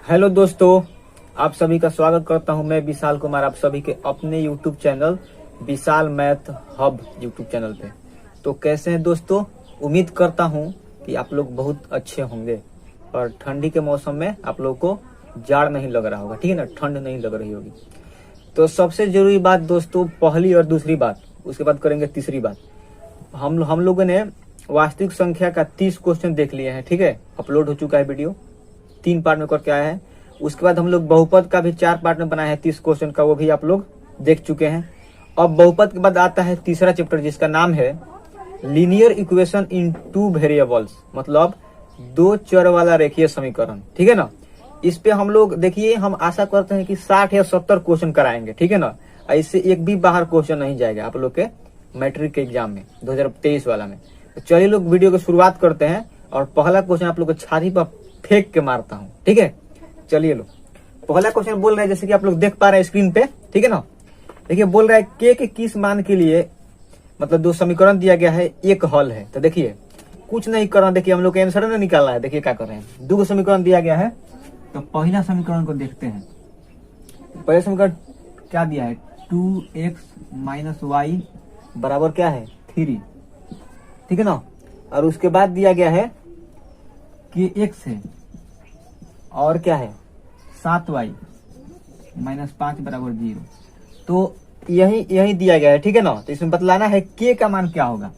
Hello दोस्तों, आप सभी का स्वागत करता हूं मैं विशाल कुमार, आप सभी के अपने YouTube चैनल विशाल मैथ हब YouTube चैनल पे। तो कैसे हैं दोस्तों? उम्मीद करता हूं कि आप लोग बहुत अच्छे होंगे और ठंडी के मौसम में आप लोग को जाड़ नहीं लग रहा होगा, ठीक है ना, ठंड नहीं लग रही होगी। तो सबसे जरूरी बात दोस्तों, पहली और दूसरी बात, उसके बाद करेंगे तीसरी बात। हम लोगों ने वास्तविक संख्या का 30 क्वेश्चन देख लिए हैं, ठीक है, अपलोड हो चुका है वीडियो, 3 पार्ट में करके आया है। उसके बाद हम लोग बहुपद का भी 4 पार्ट में बनाया है 30 क्वेश्चन का, वो भी आप लोग देख चुके हैं। अब बहुपद के बाद आता है तीसरा चैप्टर जिसका नाम है लीनियर इक्वेशन इन 2 वेरिएबल्स, मतलब 2 चर वाला रेखीय समीकरण, ठीक है ना। इस पे हम लोग देखिए, हम आशा करते हैं कि 60 या 70 क्वेश्चन कराएंगे, ठीक है ना। ऐसे एक भी बाहर क्वेश्चन नहीं जाएगा आप लोग के मैट्रिक के एग्जाम में 2023 वाला में। तो चलिए लोग वीडियो की शुरुआत करते हैं और पहला क्वेश्चन आप लोग को छाती पर फेंक के मारता हूं, ठीक है। चलिए लो, पहला क्वेश्चन बोल रहे हैं जैसे कि आप लोग देख पा रहे हैं स्क्रीन पे, ठीक है ना। देखिए बोल रहा है के किस मान के लिए, मतलब 2 समीकरण दिया गया है, एक हल है। तो देखिए कुछ नहीं करना, देखिए हम लोग का आंसर नहीं निकालना है। देखिए क्या कर रहे हैं, 2 समीकरण दिया गया है। तो पहला समीकरण को देखते हैं। पहला समीकरण क्या दिया है, 2x - y बराबर क्या है 3, ठीक है ना। और उसके बाद दिया गया है कि x है और क्या है 7y - 5 बराबर 0। तो यही दिया गया है, ठीक है ना। तो इसमें बतलाना है k का मान क्या होगा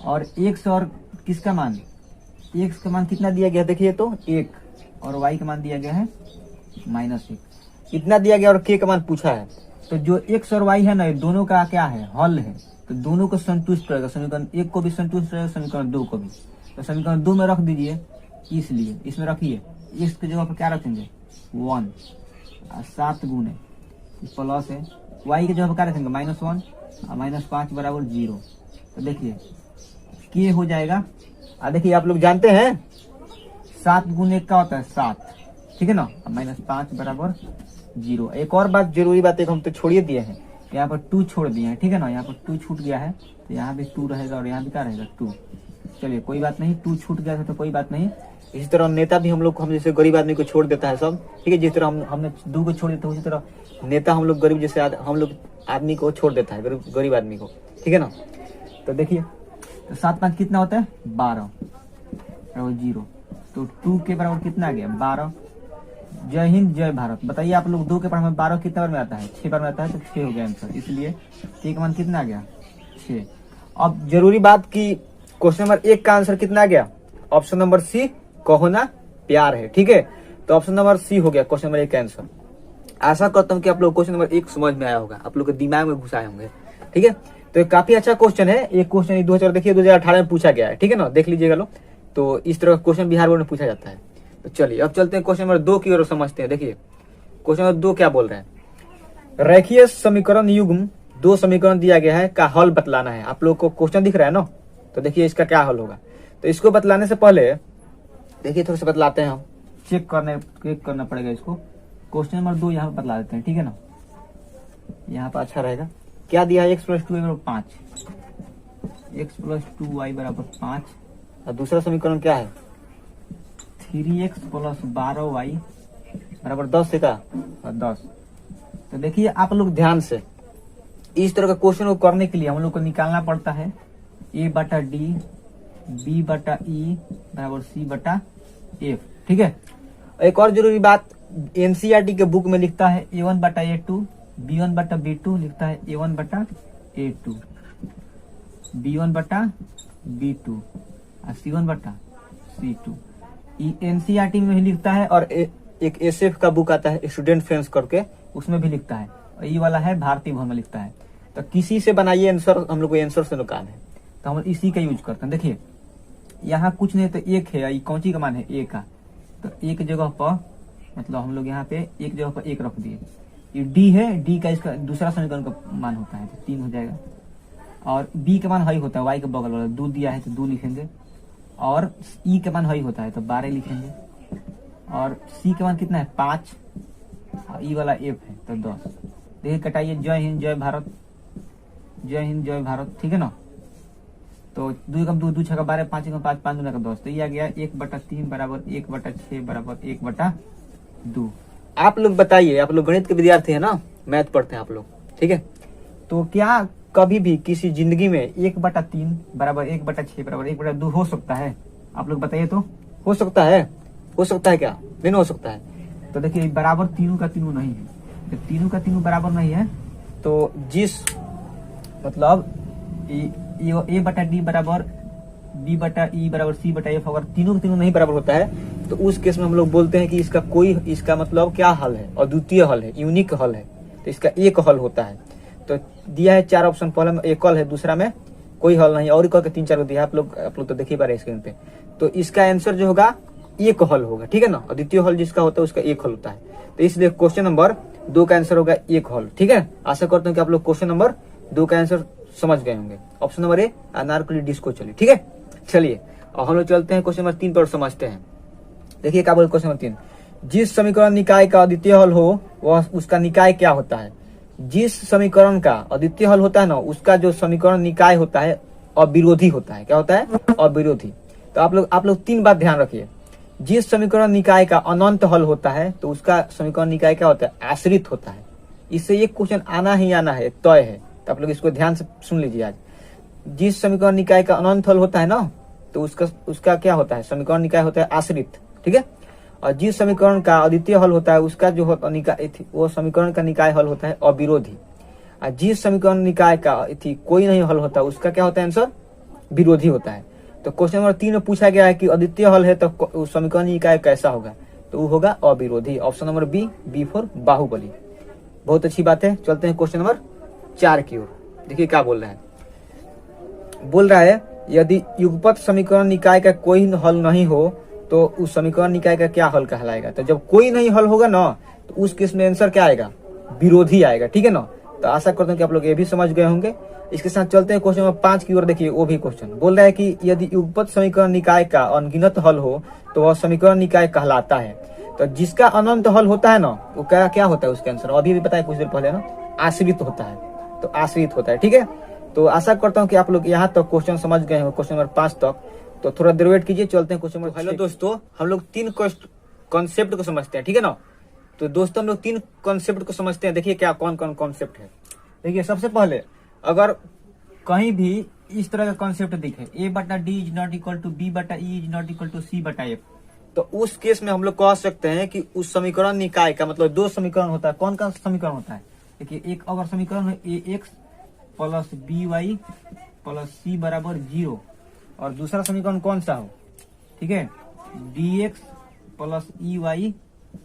और x और किसका मान, x का मान कितना दिया गया देखिए, तो 1 और y का मान दिया गया है -1, इतना दिया गया और k का मान पूछा है। तो जो x और y है ना, ये दोनों का क्या है, हल है। तो दोनों को संतुष्ट करेगा, समीकरण 1 को भी संतुष्ट करेगा, समीकरण 2 को भी। तो समीकरण 2 में रख दीजिए, इसलिए इसमें रखिए, इसके जगह पर क्या रखेंगे 1 और 7 गुने प्लस है, y के जगह पर क्या रखेंगे -1 और -5 बराबर 0। तो देखिए के हो जाएगा। और देखिए आप लोग जानते हैं 7 गुने क्या होता है 7, ठीक है ना, -5 बराबर 0। एक और बात, जरूरी बात एक हम तो छोड़िए दिए हैं, यहाँ पर 2 छोड़ दिए हैं, ठीक है ना। यहाँ पर 2 छूट गया है, तो यहाँ भी 2 रहेगा और यहाँ भी क्या रहेगा 2। चलिए कोई बात नहीं, 2 छूट गया था तो कोई बात नहीं। इसी तरह नेता भी हम जैसे गरीब आदमी को छोड़ देता है सब, ठीक है। जिस तरह हमने 2 को छोड़ देता है, उसी तरह नेता हम लोग गरीब जैसे हम लोग आदमी को छोड़ देता है, गरीब आदमी को, ठीक है ना। तो देखिए, तो 7 5 कितना होता है 12 बराबर 0। तो 2 के बराबर कितना आ गया 12। जय हिंद जय भारत। बताइए आप लोग 2 के बराबर 12 कितना बार में आता है, 6 बार में आता है। तो 6 हो गया आंसर, इसलिए के का मान कितना आ गया 6। अब जरूरी बात की क्वेश्चन नंबर 1 का आंसर कितना आ गया, ऑप्शन नंबर सी, कहो ना प्यार है, ठीक है। तो ऑप्शन नंबर सी हो गया क्वेश्चन नंबर 1 का आंसर। आशा करता हूं कि आप लोग क्वेश्चन नंबर 1 समझ में आया होगा, आप लोग के दिमाग में घुसाए होंगे, ठीक है। तो ये काफी अच्छा क्वेश्चन है। एक क्वेश्चन 2018 में पूछा गया है, ठीक है ना, देख लीजिएगा लोग। तो इस तरह का क्वेश्चन बिहार बोर्ड में पूछा जाता है। तो चलिए अब चलते हैं क्वेश्चन नंबर 2 की ओर समझते हैं। देखिए क्वेश्चन नंबर 2 क्या बोल रहे हैं, रेखीय समीकरण युग्म 2 समीकरण दिया गया है का हल बतलाना है। आप लोग को क्वेश्चन दिख रहा है ना, तो देखिए इसका क्या हल होगा। तो इसको बतलाने से पहले देखिए थोड़ा सा बतलाते हैं, हम चेक करना पड़ेगा इसको। क्वेश्चन नंबर 2 यहाँ पर बतला देते हैं, ठीक है ना, यहाँ पर अच्छा रहेगा। क्या दिया है, x + 2y बराबर 5, x + 2y बराबर 5। और दूसरा समीकरण क्या है 3x + 12y बराबर 10 से का 10। तो देखिए आप लोग ध्यान से, इस तरह का क्वेश्चन को करने के लिए हम लोग को निकालना पड़ता है a/d b/e बराबर c/f, ठीक है। एक और जरूरी बात, एनसीईआरटी के बुक में लिखता है a1/a2 b1/b2, लिखता है a1/a2 b1/b2 और c1/c2। एनसीईआरटी में ही लिखता है। और एक एसएफ का बुक आता है स्टूडेंट फ्रेंड्स करके, उसमें भी लिखता है। और ये वाला है भारतीय भवन में लिखता है। तो किसी से बनाइए आंसर, हम लोग को आंसर से निकाल है, तो हम इसी का यूज करते हैं। देखिए यहाँ कुछ नहीं, तो 1 है, ये कौन सी का मान है a का। तो 1 जगह पर, मतलब हम लोग यहाँ पे 1 जगह पर 1 रख दिए। ये d है, d का इसका दूसरा समीकरण का मान होता है, तो 3 हो जाएगा। और b का मान हाई होता है, y के बगल वाला 2 दिया है तो 2 लिखेंगे। और e का मान हाई होता है तो 12 लिखेंगे। और c का मान कितना है 5, और e वाला f है तो 10। देखिए कटाइए, जय हिंद जय भारत, जय हिंद जय भारत, ठीक है ना। तो 2 कम 2 2 6 12 5 5 5 2 10। तो ये आ गया 1/3 बराबर 1/6 बराबर 1/3। 2। आप लोग बताइए, आप लोग गणित के विद्यार्थी है ना, मैथ पढ़ते हैं आप लोग, ठीक है। तो क्या कभी भी किसी जिंदगी में 1/3 बराबर 1/6 बराबर 1/2 हो सकता है? आप लोग बताइए तो। हो सकता है? हो सकता है क्या? नहीं हो सकता है। तो देखिए बराबर तीनों का तीनों नहीं है, जब तीनों का तीनों बराबर नहीं है तो जिस मतलब A/D बराबर B/E बराबर C/F अगर तीनों का तीनों नहीं बराबर होता है तो उस केस में हम लोग बोलते हैं कि इसका मतलब क्या हल है, अद्वितीय हल है, यूनिक हल है। तो इसका एक हल होता है। तो दिया है 4 ऑप्शन, पहले में एकल है, दूसरा में कोई हल नहीं, और करके 3-4 को दिया है। आप लोग तो देख ही पा रहे स्क्रीन पे। तो इसका आंसर जो होगा एक हल होगा, ठीक है ना। अद्वितीय हल जिसका होता है उसका एक हल होता है। तो इसलिए क्वेश्चन नंबर 2 का आंसर होगा एक हल, ठीक है। आशा करता हूँ कि आप लोग क्वेश्चन नंबर 2 का आंसर समझ गए होंगे। Option number A Anarkali disco, चलिए ठीक है। चलिए और हम लोग चलते हैं क्वेश्चन नंबर 3 पर समझते हैं। देखिए क्या बोल क्वेश्चन नंबर 3, जिस समीकरण निकाय का अद्वितीय हल हो वह उसका निकाय क्या होता है? जिस समीकरण का अद्वितीय हल होता है ना, उसका जो समीकरण निकाय होता है अविरोधी होता है। क्या होता है? अविरोधी। तो आप लोग 3 बात ध्यान रखिए। जिस समीकरण निकाय का अनंत हल होता है तो उसका समीकरण निकाय क्या होता है? आश्रित होता है। इससे एक क्वेश्चन आना ही आना है, तय है। तो आप लोग इसको ध्यान से सुन लीजिए आज। जिस समीकरण निकाय का अनंत हल होता है ना तो उसका क्या होता है? समीकरण निकाय होता है आश्रित, ठीक है। और जिस समीकरण का अद्वितीय हल होता है उसका जो निकाय वो समीकरण का निकाय हल होता है अविरोधी। और जिस समीकरण निकाय का कोई नहीं हल होता उसका क्या होता है? आंसर विरोधी होता है। तो क्वेश्चन नंबर 3 में पूछा गया है कि अद्वितीय हल है तो समीकरण निकाय कैसा होगा? तो वो होगा अविरोधी। Option number B for Baahubali. बहुत अच्छी बात है। चलते हैं क्वेश्चन नंबर 4 की ओर। देखिए क्या बोल रहा है। बोल रहा है यदि युगपत समीकरण निकाय का कोई हल नहीं हो तो उस समीकरण निकाय का क्या हल कहलाएगा? तो जब कोई नहीं हल होगा ना तो उस केस में आंसर क्या आएगा? विरोधी आएगा, ठीक है ना। तो आशा करता हूँ कि आप लोग ये भी समझ गए होंगे। इसके साथ चलते हैं क्वेश्चन नंबर 5 की ओर। देखिए वो भी क्वेश्चन बोल रहा है कि यदि युगपत समीकरण निकाय का अनगिनत हल हो तो वह समीकरण निकाय कहलाता है। तो जिसका अनंत हल होता है ना वो क्या होता है? उसका आंसर अभी भी बताया कुछ देर पहले ना, आश्रित होता है। तो आश्रित होता है, ठीक है। तो आशा करता हूँ कि आप लोग यहाँ तक क्वेश्चन समझ गए होंगे, क्वेश्चन नंबर 5 तक। तो थोड़ा देर वेट कीजिए, चलते हैं क्वेश्चन नंबर। हेलो दोस्तों, हम लोग 3 कॉन्सेप्ट को समझते हैं, ठीक है ना। तो दोस्तों हम लोग 3 कॉन्सेप्ट को समझते हैं। देखिए क्या कौन कौन कॉन्सेप्ट है। देखिए सबसे पहले अगर कहीं भी इस तरह का कॉन्सेप्ट दिखे A/D is not equal to B/E is not equal to C/F, तो उस केस में हम लोग कह सकते हैं कि उस समीकरण निकाय का मतलब 2 समीकरण होता है। कौन का समीकरण होता है? देखिए एक अगर समीकरण है AX plus BY plus C बराबर 0 और दूसरा समीकरण कौन सा हो? ठीक है, DX plus EY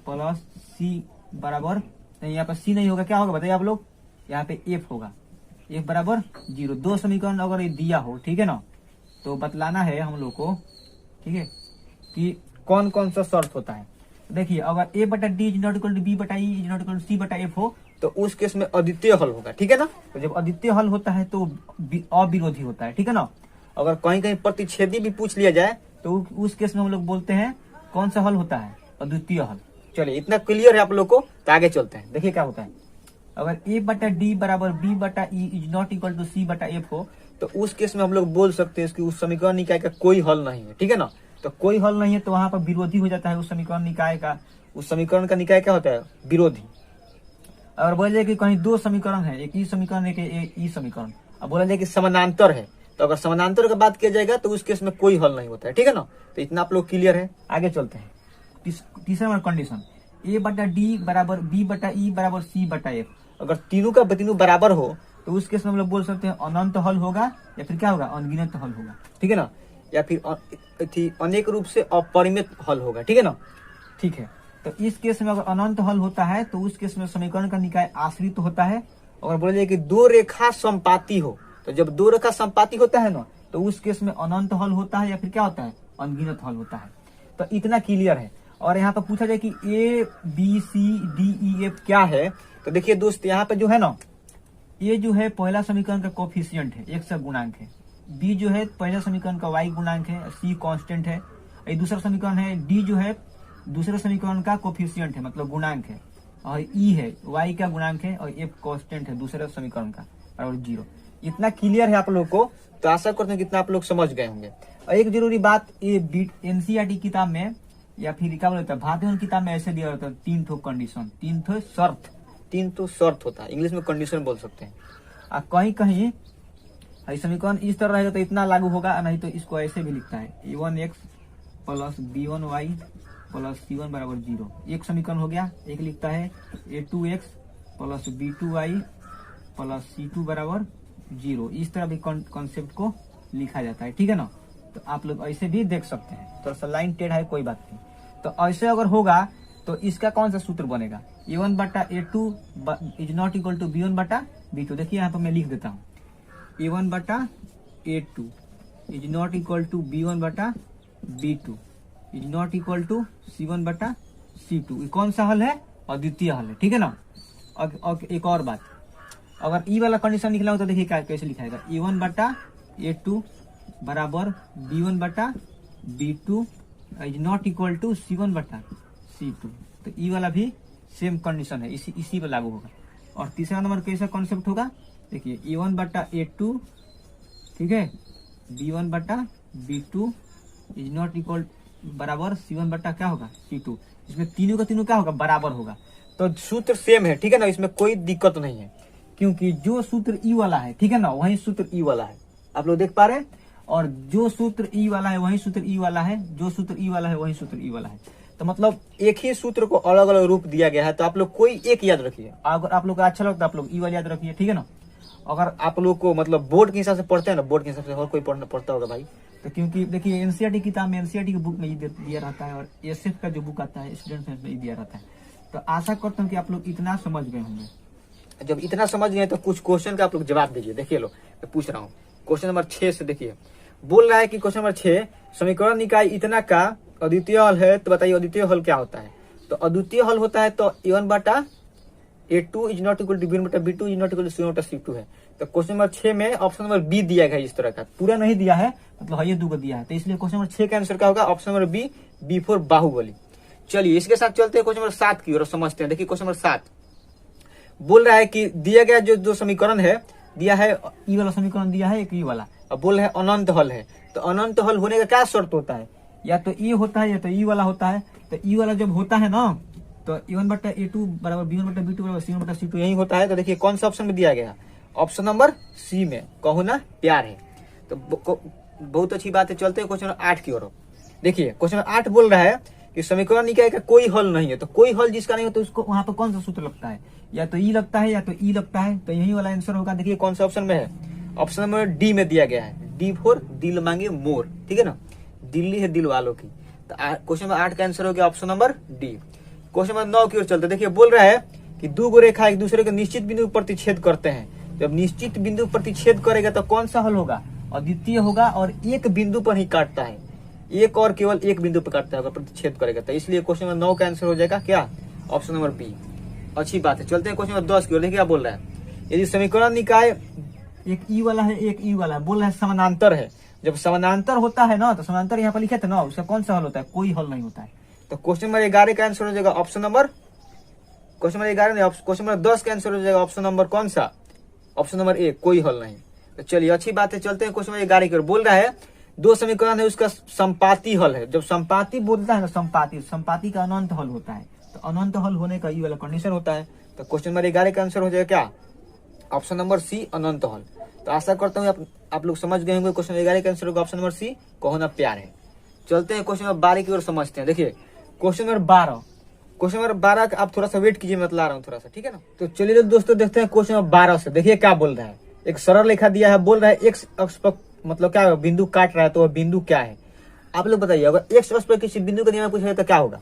plus C बराबर नहीं, यहाँ पर C नहीं होगा, क्या होगा बताइए आप लोग? यहाँ पे F होगा, F बराबर 0। 2 समीकरण अगर ये दिया हो, ठीक है ना, तो बतलाना है हम लोग को, ठीक है, कि कौन कौन सा शर्त होता है। देखिए अगर A/D is not equal to B/E is not equal to C/F हो तो उस केस में अद्वितीय हल होगा, ठीक है ना। तो जब अद्वितीय हल होता है तो अविरोधी होता है, ठीक है ना। अगर कहीं कहीं प्रतिच्छेदी भी पूछ लिया जाए तो उस केस में हम लोग बोलते हैं कौन सा हल होता है? अद्वितीय हल। चलिए इतना क्लियर है आप लोग को, तो आगे चलते हैं। देखिए क्या होता है, अगर A/D बराबर B/E is not equal to C/F हो तो उस केस में हम लोग बोल सकते हैं कि उस समीकरण निकाय का कोई हल नहीं है, ठीक है ना। तो कोई हल नहीं है तो वहां पर विरोधी हो जाता है उस समीकरण निकाय का। उस समीकरण का निकाय क्या होता है? विरोधी। अगर बोला जाए कि कहीं 2 समीकरण है, एक ई समीकरण एक ई समीकरण, अब बोला जाए कि समानांतर है, तो अगर समानांतर का बात किया जाएगा तो उस केस में कोई हल नहीं होता है, ठीक है ना। तो इतना आप लोग क्लियर है। आगे चलते हैं। तीसरा नंबर कंडीशन, A/D बराबर B/E बराबर C/F। अगर तीनों का तीनों बराबर हो तो उस केस में हम लोग बोल सकते हैं अनंत हल होगा या फिर क्या होगा? अनगिनत हल होगा, ठीक है ना, या फिर अनेक रूप से अपरिमित हल होगा, ठीक है ना। ठीक है, तो इस केस में अगर अनंत हल होता है तो उस केस में समीकरण का निकाय आश्रित होता है। अगर बोला जाए कि 2 रेखा संपाती हो, तो जब 2 रेखा संपाती होता है ना तो उस केस में अनंत हल होता है या फिर क्या होता है? अनगिनत हल होता है। तो इतना क्लियर है। और यहाँ पर पूछा जाए कि A, B, C, D, E, F क्या है, तो देखिए दोस्त यहाँ पे जो है ना, ये जो है पहला समीकरण का कोफिशिएंट है, एक से गुणांक है। B जो है पहला समीकरण का y गुणांक है, C कांस्टेंट है। ये दूसरा समीकरण है D जो है दूसरे समीकरण का कोफिशिएंट है, मतलब गुणांक है। और E है y का गुणांक है और F कांस्टेंट है दूसरे समीकरण का, और 0। इतना क्लियर है आप लोग को, तो आशा करते हैं कितना आप लोग समझ गए होंगे। और एक जरूरी बात, ये NCERT किताब में या फिर क्या बोलता है भारतीय किताब में ऐसे दिया होता है 3 ठो कंडीशन, 3 ठो शर्त, 3 ठो शर्त होता है, इंग्लिश में कंडीशन बोल सकते हैं। कहीं कहीं समीकरण इस तरह रहेगा तो इतना लागू होगा, नहीं तो इसको ऐसे भी लिखता है a1x plus b1y plus c1 बराबर 0। एक समीकरण हो गया। एक लिखता है a2x plus b2y plus c2 बराबर 0। इस तरह भी कॉन्सेप्ट को लिखा जाता है, ठीक है ना। तो आप लोग ऐसे भी देख सकते हैं, थोड़ा सा लाइन टेढ़ा है कोई बात नहीं। तो ऐसे अगर होगा तो इसका कौन सा सूत्र बनेगा, a1 बटा a2 is not equal to b1 बटा b2। देखिए यहाँ पर मैं लिख देता हूँ a1 बटा a2 is not equal to b1 बटा b2 is not equal to c1 बटा c2। कौन सा हल है, अद्वितीय हल है, ठीक है ना। और एक और बात, अगर ई वाला कंडीशन निकला हो तो देखिए कैसे लिखाएगा a1 बटा a2 बराबर b1 बटा b2 is not equal to c1 बटा c2। तो ई वाला भी सेम कंडीशन है, इसी पे लागू होगा। और तीसरा नंबर कैसा कॉन्सेप्ट होगा, देखिए a1 बटा a2, ठीक है, b1 बटा b2 इज नॉट इक्वल बराबर c1 बटा क्या होगा c2। इसमें तीनों का तीनों क्या होगा, बराबर होगा। तो सूत्र सेम है, ठीक है ना, इसमें कोई दिक्कत नहीं है, क्योंकि जो सूत्र ई वाला है, ठीक है ना, वही सूत्र ई वाला है, आप लोग देख पा रहे हैं। और जो सूत्र ई वाला है वही सूत्र ई वाला है, जो सूत्र ई वाला है वही सूत्र ई वाला है। तो मतलब एक ही सूत्र को अलग अलग रूप दिया गया है। तो आप लोग कोई एक याद रखिए, अगर आप लोग को अच्छा लगता है आप लोग ई वाला याद रखिए, ठीक है ना। अगर आप लोग को मतलब बोर्ड के हिसाब से पढ़ते हैं ना, बोर्ड के हिसाब से और कोई पढ़ता होगा भाई, तो क्योंकि देखिए एनसीईआरटी किताब में, एनसीईआरटी की बुक में दिया रहता है, और एसएफ का जो बुक आता है स्टूडेंट साइंस में दिया रहता है। तो आशा करता हूँ कि आप लोग इतना समझ गए होंगे। जब इतना समझ गए तो कुछ क्वेश्चन का आप लोग जवाब दीजिए। देखिए लो मैं पूछ रहा हूँ क्वेश्चन नंबर 6 से। देखिए बोल रहा है कि क्वेश्चन नंबर 6, समीकरण निकाय इतना का अद्वितीय हल है, तो बताइए अद्वितीय हल क्या होता है। तो अद्वितीय हल होता है तो a1 बटा a2 is not equal to b1 बटा b2 is not equal to c1 बटा c2 है। तो क्वेश्चन नंबर 6 में ऑप्शन नंबर बी दिया गया है, इस तरह का पूरा नहीं दिया है, मतलब ये 2 को दिया है। तो इसलिए क्वेश्चन नंबर 6 का आंसर क्या होगा, option number B, B4 Baahubali. चलिए इसके साथ चलते हैं क्वेश्चन नंबर 7 की ओर, समझते हैं। देखिए क्वेश्चन नंबर 7 बोल रहा है कि दिया गया जो दो समीकरण है, दिया है ई वाला समीकरण दिया है, एक ई वाला, अब बोल रहे हैं अनंत हल है। तो अनंत हल होने का क्या शर्त होता है, या तो ई होता है या तो ई वाला होता है। तो ई वाला जब होता है ना, तो a1 बटा a2 बराबर b1 बटा b2 बराबर c1 बटा c2 यही होता है। तो देखिए कौन सा ऑप्शन में दिया गया, ऑप्शन नंबर सी में, कहूँ ना प्यार है। तो बहुत अच्छी बात है। चलते हैं क्वेश्चन नंबर 8 की ओर। देखिए क्वेश्चन नंबर 8 बोल रहा है कि समीकरण निकाय का कोई हल नहीं है। तो कोई हल जिसका नहीं हो तो उसको वहां पर कौन सा सूत्र लगता है, या तो ई लगता है या तो ई लगता है। तो यही वाला आंसर होगा। देखिए कौन सा ऑप्शन में है, ऑप्शन नंबर डी में दिया गया है, D4 दिल मांगे मोर, ठीक है ना, दिल्ली है दिल वालों की। तो क्वेश्चन नंबर 8 का आंसर हो गया option number D. Question number 9 की ओर चलते। देखिए बोल रहा है कि दो गो रेखा एक दूसरे के निश्चित बिंदु पर प्रतिच्छेद करते हैं। जब निश्चित बिंदु पर प्रतिच्छेद करेगा तो कौन सा हल होगा, अद्वितीय होगा, और एक बिंदु पर ही काटता है, एक और केवल एक बिंदु पर काटता है अगर प्रतिच्छेद करेगा। तो इसलिए क्वेश्चन नंबर 9 का आंसर हो जाएगा क्या, ऑप्शन नंबर बी। अच्छी बात है। चलते हैं क्वेश्चन नंबर 10 की ओर। देखिए क्या बोल रहा है, यदि समीकरण निकाय एक ई वाला है एक ई वाला है, बोल रहा है समानांतर है। जब समानांतर होता है ना, तो समानांतर यहाँ पर लिखे थे ना, उसका कौन सा हल होता है, कोई हल नहीं होता है। तो क्वेश्चन नंबर 11 का आंसर हो जाएगा ऑप्शन नंबर, क्वेश्चन नंबर 11 नहीं, क्वेश्चन नंबर 10 का आंसर हो जाएगा ऑप्शन नंबर कौन सा, ऑप्शन नंबर ए, कोई हल नहीं। तो चलिए अच्छी बात है। चलते हैं क्वेश्चन नंबर 11 की ओर। बोल रहा है दो समीकरण है, उसका संपाती हल है। जब संपाती बोलता है ना, संपाती का अनंत हल होता है। तो अनंत हल होने का ये वाला कंडीशन होता है। तो क्वेश्चन नंबर 11 का आंसर हो जाएगा क्या, ऑप्शन नंबर सी, अनंत हल। तो आशा करता हूँ आप लोग समझ गए होंगे। क्वेश्चन 11 का आंसर होगा ऑप्शन नंबर सी, कहो ना प्यार है। चलते हैं क्वेश्चन नंबर 12 की ओर, समझते हैं। देखिए क्वेश्चन नंबर 12, क्वेश्चन नंबर 12 का आप थोड़ा सा वेट कीजिए, मैं बता रहा हूँ थोड़ा सा, ठीक है ना। तो चलिए दोस्तों देखते हैं क्वेश्चन नंबर 12 से। देखिए क्या बोल रहा है, एक सरल रेखा दिया है, बोल रहा है एक्स अक्ष पर मतलब क्या बिंदु काट रहा है, तो वह बिंदु क्या है। आप लोग बताइए, अगर एक्स अक्ष पर किसी बिंदु का नियम पूछा तो क्या होगा।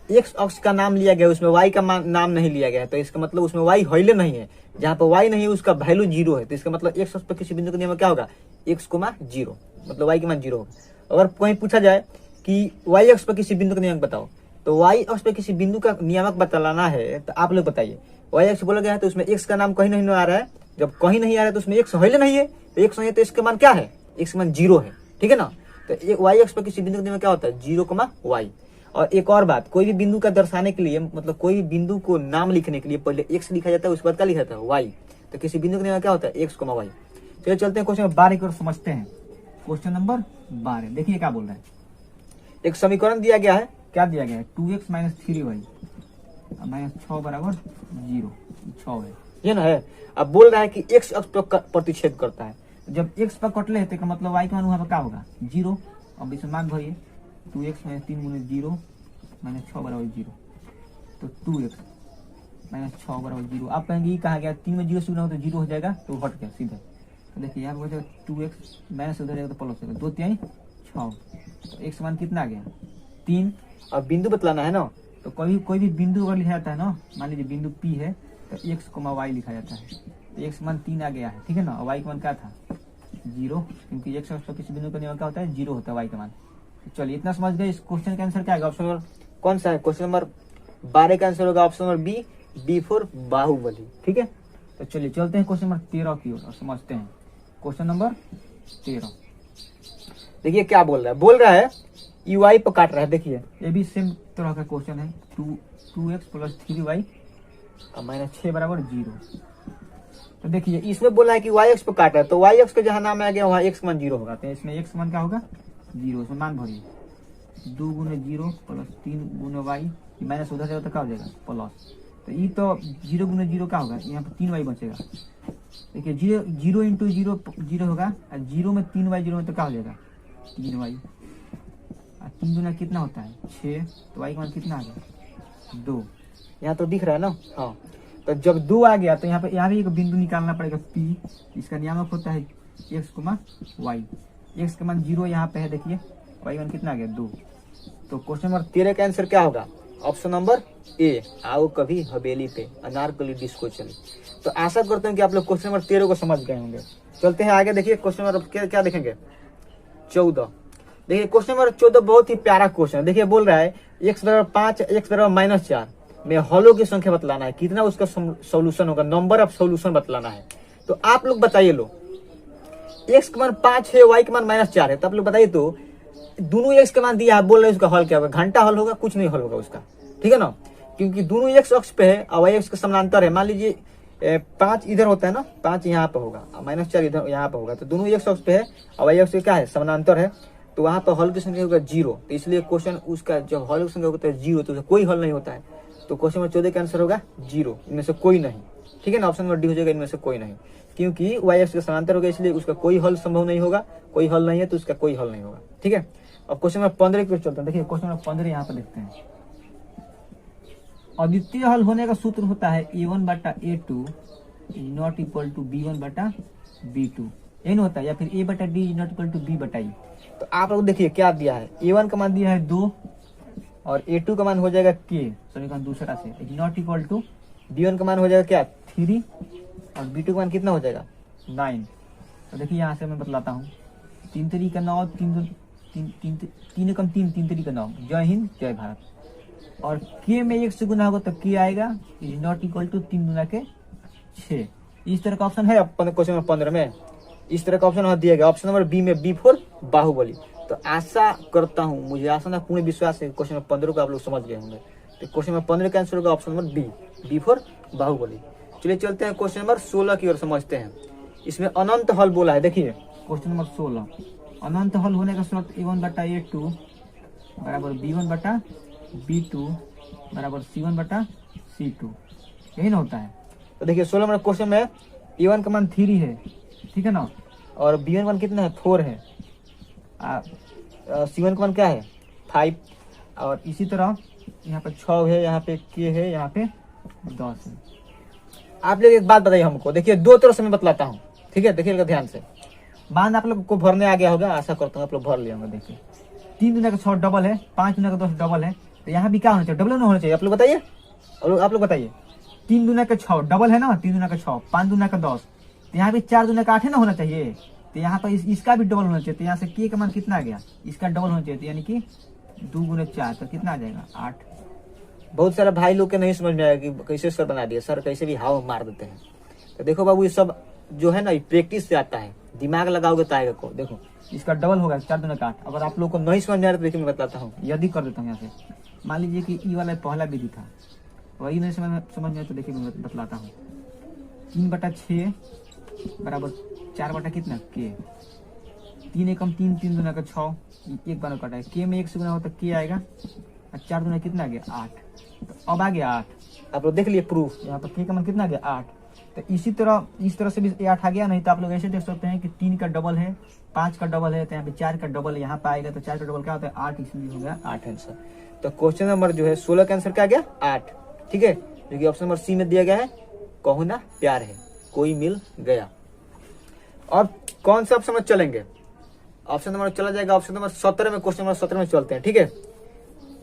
एक्स अक्ष का नाम लिया गया, उसमें वाई का नाम नहीं लिया गया है, तो इसका मतलब उसमें वाई हॉइले नहीं है। जहां पर वाई नहीं है उसका वैल्यू 0 है। तो इसका मतलब एक्स अक्ष पर किसी बिंदु का नियम क्या होगा, x, 0, मतलब वाई का मान 0 होगा। अगर कहीं पूछा जाए कि वाई अक्ष पर किसी बिंदु का नियमक बताओ, तो वाई अक्ष पर किसी बिंदु का नियामक बताना है, तो आप लोग बताइए। वाई अक्ष बोला गया है तो उसमें एक्स का नाम कहीं नहीं आ रहा है। जब कहीं नहीं आ रहा है तो उसमें एक्स हॉइले नहीं है, तो एक्स नहीं है तो इसका मान क्या है, एक्स का मान 0 है, ठीक है ना। तो वाई अक्ष पर किसी बिंदु का नियमक क्या होता है, 0, वाई। और एक और बात, कोई भी बिंदु का दर्शाने के लिए, मतलब कोई भी बिंदु को नाम लिखने के लिए पहले एक्स लिखा जाता है, उसके बाद क्या लिखा जाता है, वाई। तो किसी बिंदु का नियम क्या होता है, एक्स, वाई। चलिए चलते हैं क्वेश्चन नंबर 12 की ओर, समझते हैं। क्वेश्चन नंबर 12 देखिए क्या बोल रहा है, एक समीकरण दिया गया है, क्या दिया गया है 2x माइनस 3y माइनस 6 बराबर 0, 6 है, ये ना है। अब बोल रहा है कि x अक्ष पर प्रतिच्छेद करता है। जब x पर कटले तो मतलब y का मान वहां पर क्या होगा 0। अब इसमें मान भरिए 2x माइनस 3 गुने 0 माइनस 6 बराबर 0, तो 2x माइनस 6 बराबर 0। आप कहेंगे ये कहा गया 3 में 0 से गुना हो तो 0 हो जाएगा, तो हट गया सीधे। तो देखिए यहाँ पर 2x माइनस उधर जाएगा तो प्लस होगा, 2 3 6, तो x मान कितना आ गया 3। अब बिंदु बतलाना है ना, तो कोई भी बिंदु अगर लिखा जाता है ना, मान लीजिए बिंदु P है तो x, y लिखा जाता है, तो x मान 3 आ गया है, ठीक है ना। और y का मान क्या था 0, क्योंकि x अक्ष पर किसी बिंदु का नियम क्या होता है 0 होता है y का मान। चलिए इतना समझ गए। इस क्वेश्चन का आंसर क्या आएगा, ऑप्शन नंबर कौन सा है, क्वेश्चन नंबर 12 का आंसर होगा option number B, B4 Baahubali, ठीक है। तो चलिए चलते हैं क्वेश्चन नंबर 13 की ओर और समझते हैं क्वेश्चन नंबर 13। देखिए क्या बोल रहा है UI पर काट रहा है। देखिए ये भी सेम तरह का क्वेश्चन है, 2x प्लस 3y माइनस 6 बराबर 0। तो देखिए इसमें बोला है कि y अक्ष पर काट रहा है, तो y अक्ष का जहां नाम आ गया वहां x मान 0 होगा, तो इसमें x मान क्या होगा 0। इसमें मान भरिए 2 गुने 0 प्लस 3 गुने y, माइनस उधर जाएगा तो क्या हो जाएगा प्लस, तो ये तो 0 गुने 0 क्या होगा, यहाँ पर 3y बचेगा। देखिए 0 इंटू 0 होगा, और 0 में 3y 0 में तो क्या हो जाएगा 3y, 3 गुना कितना होता है 6, तो y का मान कितना आ गया 2। यहाँ तो दिख रहा है ना, हाँ। तो जब 2 आ गया तो यहाँ भी एक बिंदु निकालना पड़ेगा P, इसका नियामक होता है x, y। x का मान 0 यहाँ पे है, देखिए y का मान कितना आ गया 2। तो क्वेश्चन नंबर 13 का आंसर क्या होगा, ऑप्शन नंबर ए, आओ कभी हवेली पे अनारकली डिस्को चली। तो आशा करते हैं कि आप लोग क्वेश्चन नंबर 13 को समझ गए होंगे। चलते हैं आगे, देखिए क्वेश्चन नंबर क्या देखेंगे 14। देखिए क्वेश्चन नंबर 14 बहुत ही प्यारा क्वेश्चन है। देखिए बोल रहा है x बराबर 5, x बराबर माइनस 4 में हलों की संख्या बतलाना है, कितना उसका सॉल्यूशन होगा, नंबर ऑफ सॉल्यूशन बतलाना है। तो आप लोग बताइए, लो x का मान 5 है, y का मान माइनस 4 है, तो आप लोग बताइए तो दोनों x का मान दिया है, बोल रहे उसका हल क्या होगा, घंटा हल होगा, कुछ नहीं हल होगा उसका, ठीक है ना, क्योंकि दोनों x अक्ष पे है और y अक्ष का समानांतर है। मान लीजिए 5 इधर होता है ना, 5 यहाँ पे होगा, माइनस 4 इधर यहाँ पे होगा, तो दोनों x अक्ष पे है और y अक्ष क्या है समानांतर है, तो वहां पर हल की संख्या होगा 0। तो इसलिए क्वेश्चन उसका जब हल की संख्या होता है 0 तो कोई हल नहीं होता है, तो क्वेश्चन नंबर 14 का आंसर होगा 0, इनमें से कोई नहीं, ठीक है ना। ऑप्शन नंबर डी हो जाएगा इनमें से कोई नहीं, क्योंकि y अक्ष का समानांतर होगा, इसलिए उसका कोई हल संभव नहीं होगा, कोई हल नहीं है तो उसका कोई हल नहीं होगा, ठीक है। अब क्वेश्चन नंबर 15 की ओर चलते हैं। देखिए क्वेश्चन नंबर 15 यहाँ पे देखते हैं। अद्वितीय हल होने का सूत्र होता है a1 बटा a2 is not equal to b1 बटा b2, एन होता है, या फिर a बटा d is not equal to b बटा e। तो आप लोग देखिए क्या दिया है, a1 का मान दिया है 2 और a2 का मान हो जाएगा k, समीकरण दूसरा से is not equal to b1 का मान हो जाएगा क्या 3 और b2 का मान कितना हो जाएगा 9। तो देखिए यहाँ से मैं बतलाता हूँ, 3 3 का 9, 3 कम 3, 3 3 का 9। जय हिंद जय भारत। और k में 1 से गुना होगा तो k आएगा इज नॉट इक्वल टू 3 गुना के 6। इस तरह का ऑप्शन है क्वेश्चन नंबर 15 में, इस तरह का ऑप्शन दिया गया ऑप्शन नंबर बी में B4 बाहुबली। तो आशा करता हूँ, मुझे आशा ना पूर्ण विश्वास है क्वेश्चन नंबर 15 को आप लोग समझ गए होंगे। तो क्वेश्चन नंबर 15 का आंसर होगा option number B B4 Baahubali. चलिए चलते हैं क्वेश्चन नंबर 16 की ओर समझते हैं। इसमें अनंत हल बोला है। देखिए क्वेश्चन नंबर 16, अनंत हल होने का सूत्र a1 बटा a2 बराबर b1 बटा b2 बराबर c1 बटा c2, यही ना होता है। तो देखिए 16 नंबर क्वेश्चन में a1 का मान 3 है, ठीक है ना, और b1 का मान कितना है 4 है, c1 का मान क्या है 5, और इसी तरह यहाँ पे 6 है, यहाँ पे k है, यहाँ पे 10 है। आप लोग एक बात बताइए हमको, देखिए दो तरह से मैं बतलाता हूँ, ठीक है, देखिएगा ध्यान से। मान आप लोग को भरने आ गया होगा, आशा करता हूँ आप लोग भर लिए होंगे। देखिए 3 दुना का 6 डबल है, 5 दुना का 10 डबल है, तो यहाँ भी क्या होना चाहिए डबल ना होना चाहिए, आप लोग बताइए, और आप लोग बताइए। 3 दुना का 6 डबल है ना, 3 दुना का 6, 5 दुना का 10, तो यहाँ भी 4 दुना का 8 है ना होना चाहिए, तो यहाँ पर इसका भी डबल होना चाहिए। तो यहाँ से k का मान कितना आ गया, इसका डबल होना चाहिए, यानी कि 2 गुना 4, तो कितना आ जाएगा 8। बहुत सारे भाई लोग के नहीं समझ में आएगा कि कैसे सर बना दिया, सर कैसे भी हाव मार देते हैं। तो देखो बाबू ये सब जो है ना प्रैक्टिस से आता है, दिमाग लगाओगे तो आएगा को। देखो इसका डबल होगा 4 दुना का 8। अगर आप लोग को नहीं समझ में आ रहा तो देखिए मैं बताता हूँ, यदि कर देता हूँ यहाँ से। मान लीजिए कि ई वाला पहला विधि था, वही नहीं समझ में तो देखिए मैं बतलाता हूँ। 3 बटा 6 बराबर 4 बटा कितना k, 3 एकम 3, 3 दुना का 6, एक बार कटा है, k में 1 से गुना हो तो k आएगा और 4 दूना कितना आ गया 8। तो अब आ गया 8। आप लोग देख लिए प्रूफ, यहाँ पर k का मान कितना आ गया 8। तो इसी तरह इस तरह से भी 8 आ गया। नहीं तो आप लोग ऐसे देख सकते हैं कि 3 का डबल है, 5 का डबल है, तो यहाँ पे 4 का डबल यहाँ पे आएगा। तो 4 का डबल क्या होता है 8, इसलिए हो गया 8 आंसर। तो क्वेश्चन नंबर जो है 16 का आंसर क्या आ गया 8। ठीक है, जो कि ऑप्शन नंबर सी में दिया गया है, कहूँ ना प्यार है, कोई मिल गया। अब कौन सा ऑप्शन में चलेंगे? ऑप्शन नंबर चला जाएगा ऑप्शन नंबर 17 में। क्वेश्चन नंबर 17 में चलते हैं। ठीक है,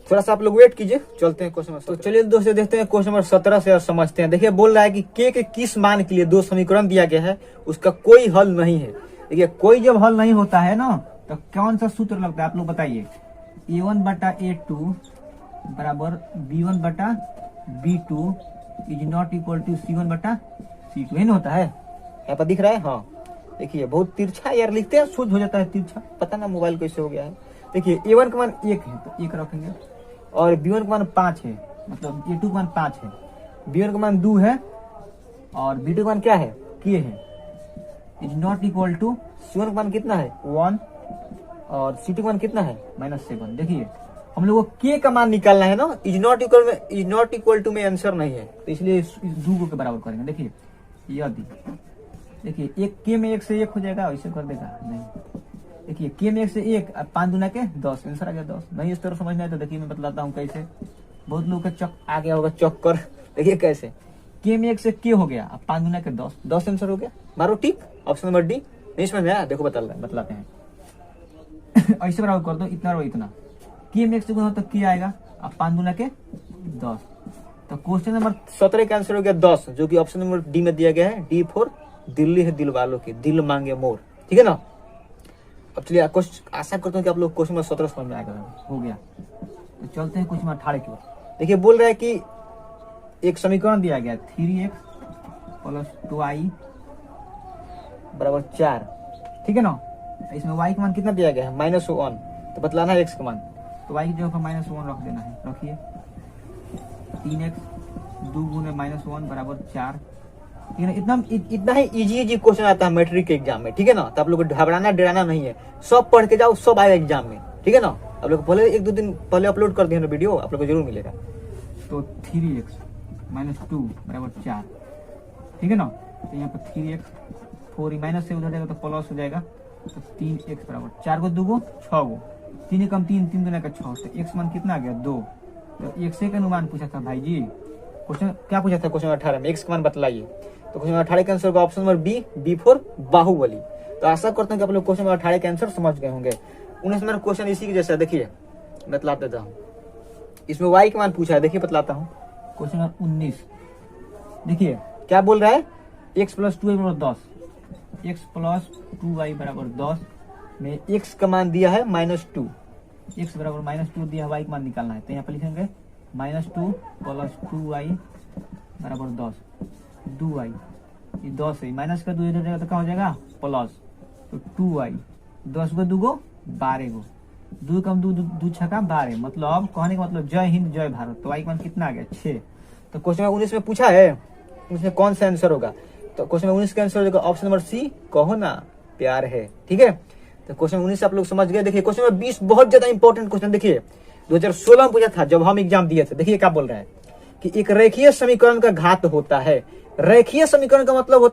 थोड़ा सा आप लोग वेट कीजिए, चलते हैं क्वेश्चन नंबर। तो चलिए दोस्तों देखते हैं क्वेश्चन नंबर 17 से और समझते हैं। देखिए बोल रहा है कि के किस मान के लिए 2 समीकरण दिया गया है, उसका कोई हल नहीं है। देखिए कोई जब हल नहीं होता है ना, तो कौन सा सूत्र लगता है आप लोग बताइए। a1 बटा a2 बराबर b1 बटा b2 is not equal to c1 बटा c2। नहीं होता है, यहाँ पर दिख रहा है। हाँ देखिए बहुत तिरछा यार लिखते हैं, शुद्ध हो जाता है तिरछा, पता ना मोबाइल कैसे हो गया है। देखिए a1 का मान 1 है तो 1 रखेंगे, और b1 का मान 5 है, मतलब a2 का मान 5 है, b1 का मान 2 है, और b2 का मान क्या है k है, is not equal to c1 का मान कितना है 1, और c2 का मान कितना है -7। देखिए हम लोग को k का मान निकालना है ना, इज नॉट इक्वल टू में आंसर नहीं है, तो इसलिए इस 2 के बराबर करेंगे। देखिए यदि देखिए एक k में 1 से 1 हो जाएगा, ऐसे कर देगा नहीं। देखिए k में 1 से 1, 5 दूना के 10, आंसर आ गया 10। नहीं इस तरह समझना है तो देखिए मैं बतलाता हूँ कैसे। बहुत लोग का चक आ गया होगा चक्कर। देखिए कैसे k में 1 से k हो गया, अब 5 दूना के 10, 10 आंसर हो गया। मारो टिक, ऑप्शन नंबर डी। नहीं समझ में आया, देखो बतलाते हैं। ऐसे बराबर कर दो, इतना और इतना, k में 1 से गुना तो k आएगा, अब 5 दूना के 10। तो क्वेश्चन नंबर 17 का आंसर हो गया 10, जो कि ऑप्शन नंबर डी में दिया गया है। डी फॉर दिल्ली है दिल वालों की, दिल मांगे मोर। ठीक है ना। अब चलिए आशा करता हूँ कि आप लोग क्वेश्चन नंबर 17 समझ में आएगा। हो गया, तो चलते हैं क्वेश्चन नंबर 18 की ओर। देखिए बोल रहा है कि एक समीकरण दिया गया 3x प्लस 2y बराबर 4। ठीक है ना। इसमें y का मान कितना दिया गया है -1, तो बतलाना है x का मान। तो y की जगह पर -1 रख देना है। रखिए 3x 2 गुने -1 बराबर 4। ठीक है ना। इतना ही इजी क्वेश्चन आता है मैट्रिक के एग्जाम में। ठीक है ना। तो आप लोग को घबराना डराना नहीं है, सब पढ़ के जाओ, सब आएगा एग्जाम में। ठीक है ना। आप लोग पहले 1-2 दिन पहले अपलोड कर दिए वीडियो, आप लोग को जरूर मिलेगा। तो 3x - 2 बराबर 4। ठीक है ना। तो यहाँ पर 3x 4 माइनस से उधर जाएगा तो प्लस हो जाएगा। तो 3x बराबर 4 को 2 को 6 को 3 कम 3 3 दूना का 6। तो x मान कितना आ गया 2। तो x का अनुमान पूछा था भाई जी। क्वेश्चन क्या पूछा था क्वेश्चन 18 में, x का मान बतलाइए। तो क्वेश्चन 18 का आंसर होगा option number B for Baahubali. तो आशा करता हूँ कि आप लोग क्वेश्चन नंबर 18 के आंसर समझ गए होंगे। 19 नंबर क्वेश्चन इसी के जैसा, देखिए बतला देता हूँ। इसमें y का मान पूछा है, देखिए बतलाता हूँ। क्वेश्चन नंबर 19 देखिए क्या बोल रहा है, x प्लस 2y बराबर 10। x प्लस 2y बराबर 10 में x का मान दिया है -2। x बराबर -2 दिया है, y का मान निकालना है। तो यहाँ पर लिखेंगे -2 प्लस 2y बराबर 10। 2y ये 10 है, माइनस का 2 इधर जाएगा तो क्या हो जाएगा प्लस। तो 2y 10 को 2 को 12 को 2 कम 2 छक्का 12, मतलब कहने का मतलब जय हिंद जय भारत। तो y का मान कितना आ गया 6। तो क्वेश्चन नंबर 19 में पूछा है, उसमें कौन सा आंसर होगा। तो क्वेश्चन नंबर 19 का आंसर होगा ऑप्शन नंबर सी, कहो ना प्यार है। ठीक है। तो क्वेश्चन 19 आप लोग समझ गए। देखिए क्वेश्चन नंबर 20 बहुत ज्यादा इंपॉर्टेंट क्वेश्चन, देखिए 2016 में पूछा था जब हम एग्जाम दिए थे। देखिए क्या बोल रहा है कि एक रेखीय समीकरण का घात होता है। रेखीय समीकरण का मतलब होता